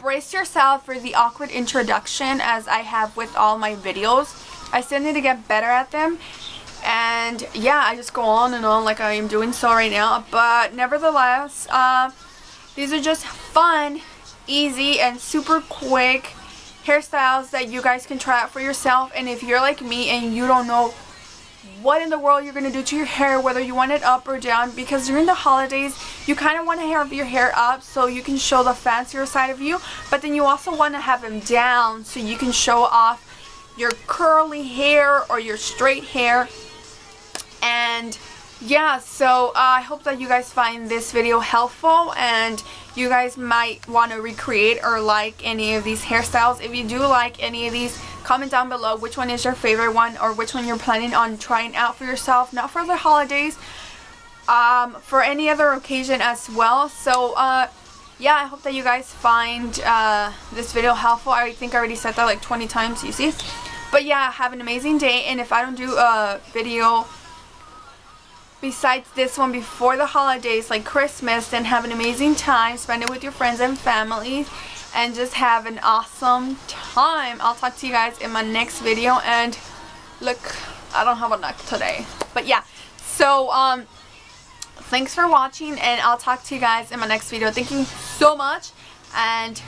brace yourself for the awkward introduction, as I have with all my videos. I still need to get better at them. And yeah, I just go on and on like I am doing so right now. But nevertheless, these are just fun, easy, and super quick hairstyles that you guys can try out for yourself. And if you're like me and you don't know what in the world you're going to do to your hair, whether you want it up or down, because during the holidays you kind of want to have your hair up so you can show the fancier side of you, but then you also want to have them down so you can show off your curly hair or your straight hair. And yeah, so I hope that you guys find this video helpful, and you guys might want to recreate or like any of these hairstyles. If you do like any of these, comment down below which one is your favorite one, or which one you're planning on trying out for yourself, not for the holidays, for any other occasion as well. So yeah, I hope that you guys find this video helpful. I think I already said that like 20 times, you see. But yeah, have an amazing day, and if I don't do a video besides this one before the holidays, like Christmas, then have an amazing time. Spend it with your friends and family, and just have an awesome time. I'll talk to you guys in my next video. And look, I don't have a neck today, but yeah, so thanks for watching, and I'll talk to you guys in my next video. Thank you so much, and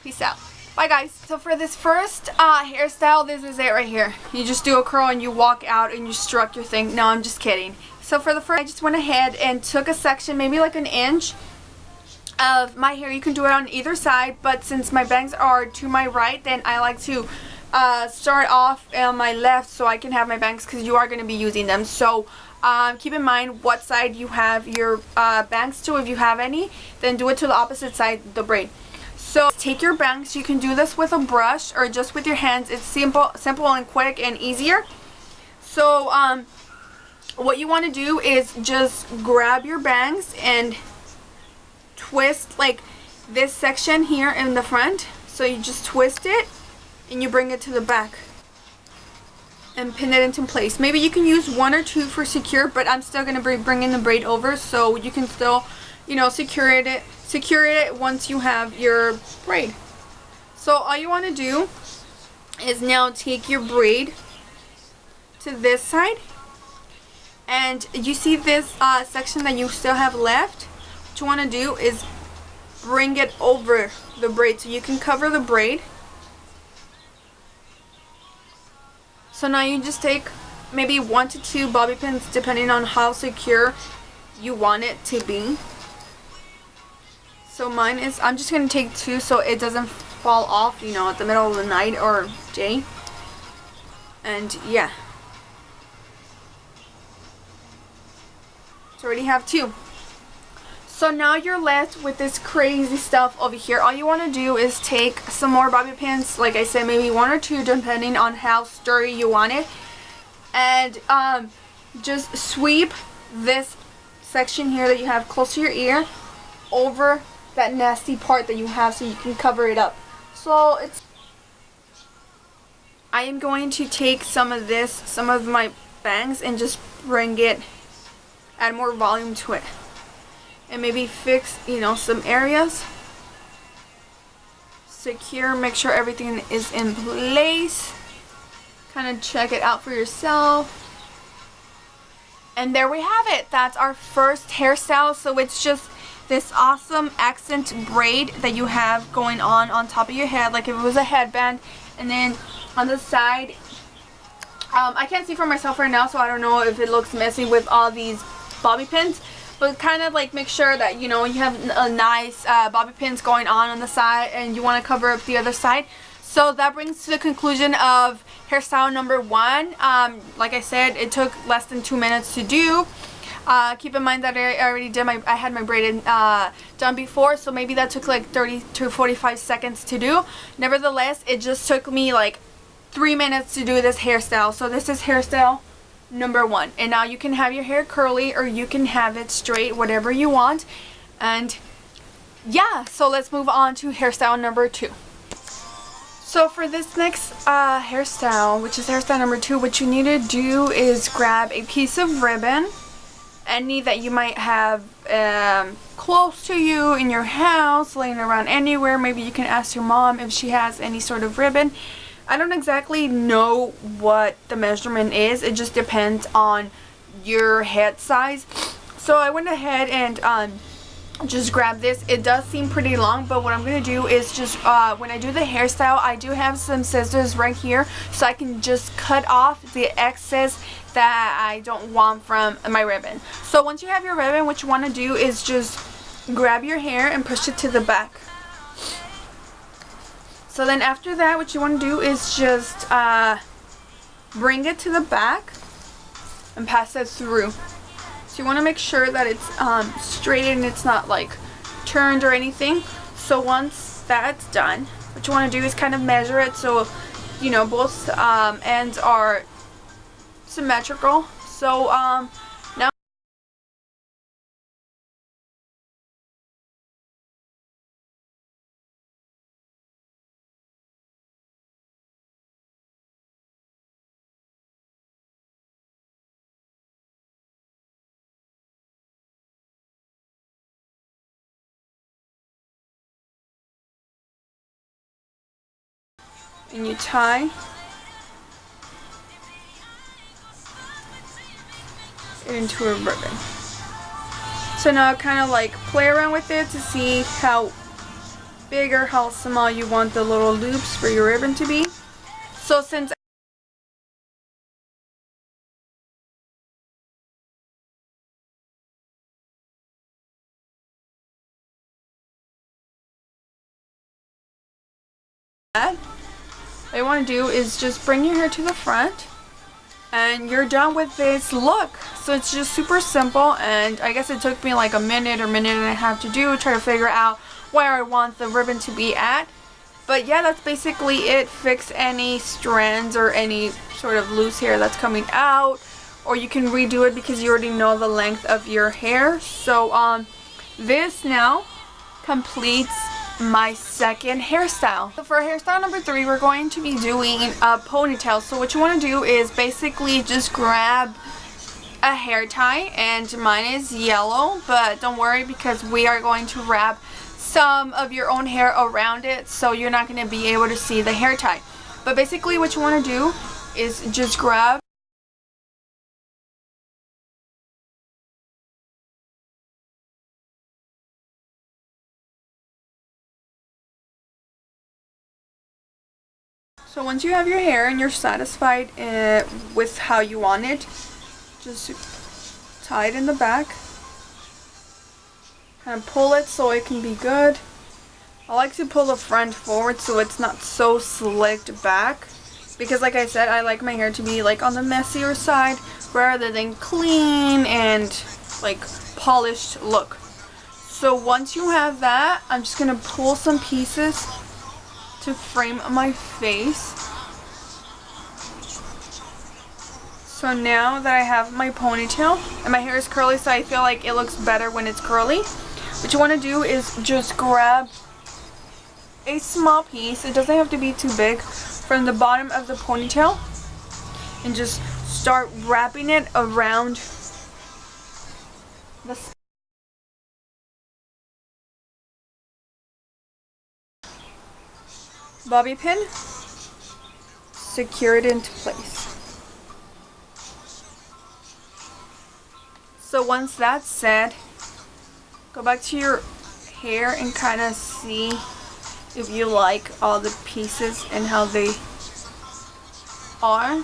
peace out. Bye guys. So for this first hairstyle, this is it right here. You just do a curl and you walk out and you struck your thing. No, I'm just kidding. So for the first, I just went ahead and took a section, maybe like an inch of my hair. You can do it on either side, but since my bangs are to my right, then I like to start off on my left so I can have my bangs, because you are going to be using them. So keep in mind what side you have your bangs to. If you have any, then do it to the opposite side, the braid. So take your bangs. You can do this with a brush or just with your hands. It's simple and quick and easier. So what you want to do is just grab your bangs and twist like this section here in the front. So you just twist it and you bring it to the back and pin it into place. Maybe you can use one or two for secure, but I'm still going to be bringing the braid over so you can still, you know, secure it once you have your braid. So all you want to do is now take your braid to this side, and you see this section that you still have left. What you want to do is bring it over the braid so you can cover the braid. So now you just take maybe 1 to 2 bobby pins depending on how secure you want it to be. So mine is, I'm just going to take 2 so it doesn't fall off, you know, at the middle of the night or day. And yeah. So I already have 2. So now you're left with this crazy stuff over here. All you want to do is take some more bobby pins, like I said, maybe 1 or 2 depending on how sturdy you want it. And just sweep this section here that you have close to your ear over that nasty part that you have so you can cover it up. So it's, I am going to take some of my bangs and just bring it, add more volume to it, and maybe fix, you know, some areas. Secure, make sure everything is in place. Kind of check it out for yourself. And there we have it. That's our first hairstyle. So it's just this awesome accent braid that you have going on top of your head, like if it was a headband. And then on the side, I can't see for myself right now, so I don't know if it looks messy with all these bobby pins, but kind of like make sure that, you know, you have a nice bobby pins going on the side, and you want to cover up the other side. So that brings to the conclusion of hairstyle number 1. Like I said, it took less than 2 minutes to do. Keep in mind that I already did I had my braid done before, so maybe that took like 30 to 45 seconds to do. Nevertheless, it just took me like 3 minutes to do this hairstyle. So this is hairstyle number 1. And now you can have your hair curly or you can have it straight, whatever you want. And yeah, so let's move on to hairstyle number 2. So for this next hairstyle, which is hairstyle number 2, what you need to do is grab a piece of ribbon, any that you might have close to you in your house, laying around anywhere. Maybe you can ask your mom if she has any sort of ribbon. I don't exactly know what the measurement is. It just depends on your head size. So I went ahead and just grab this. It does seem pretty long, but what I'm going to do is just when I do the hairstyle, I do have some scissors right here, so I can just cut off the excess that I don't want from my ribbon. So once you have your ribbon, what you want to do is just grab your hair and push it to the back. So then after that, what you want to do is just bring it to the back and pass it through. So you want to make sure that it's straight and it's not like turned or anything. So once that's done, what you want to do is kind of measure it so you know both ends are symmetrical. So now and you tie it into a ribbon. So now kind of like play around with it to see how big or how small you want the little loops for your ribbon to be. So since what I want to do is just bring your hair to the front and you're done with this look. So it's just super simple, and I guess it took me like a minute or minute and a half to do, try to figure out where I want the ribbon to be at. But yeah, that's basically it. Fix any strands or any sort of loose hair that's coming out, or you can redo it because you already know the length of your hair. So this now completes my second hairstyle. So for hairstyle number 3, we're going to be doing a ponytail. So what you want to do is basically just grab a hair tie, and mine is yellow, but don't worry because we are going to wrap some of your own hair around it, so you're not going to be able to see the hair tie. But basically what you want to do is just grab So once you have your hair and you're satisfied with how you want it, just tie it in the back. Kind of pull it so it can be good. I like to pull the front forward so it's not so slicked back, because like I said, I like my hair to be like on the messier side rather than clean and like polished look. So once you have that, I'm just going to pull some pieces to frame my face. So now that I have my ponytail and my hair is curly, so I feel like it looks better when it's curly, what you want to do is just grab a small piece, it doesn't have to be too big, from the bottom of the ponytail and just start wrapping it around the bobby pin, secure it into place. So once that's set, go back to your hair and kind of see if you like all the pieces and how they are.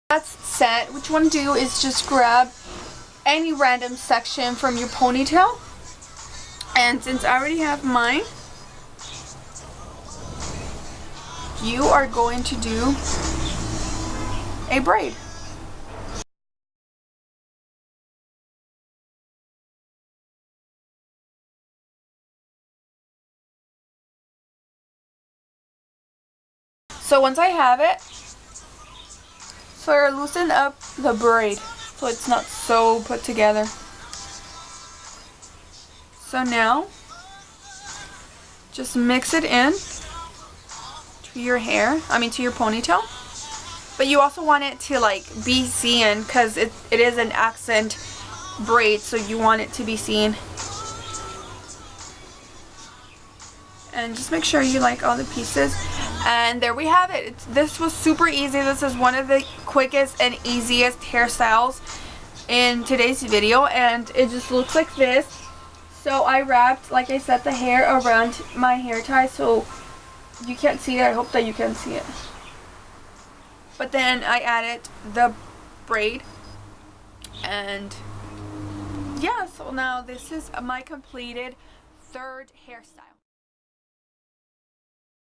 That's set. What you want to do is just grab any random section from your ponytail, and since I already have mine, you are going to do a braid. So once I have it, so I loosen up the braid so it's not so put together. So now, just mix it in to your hair, to your ponytail. but you also want it to like be seen because it is an accent braid, so you want it to be seen. And just make sure you like all the pieces. And there we have it. This was super easy. This is one of the quickest and easiest hairstyles in today's video, and it just looks like this. So I wrapped, like I said, the hair around my hair tie so you can't see it. I hope that you can see it. But then I added the braid, and yeah, so now this is my completed third hairstyle.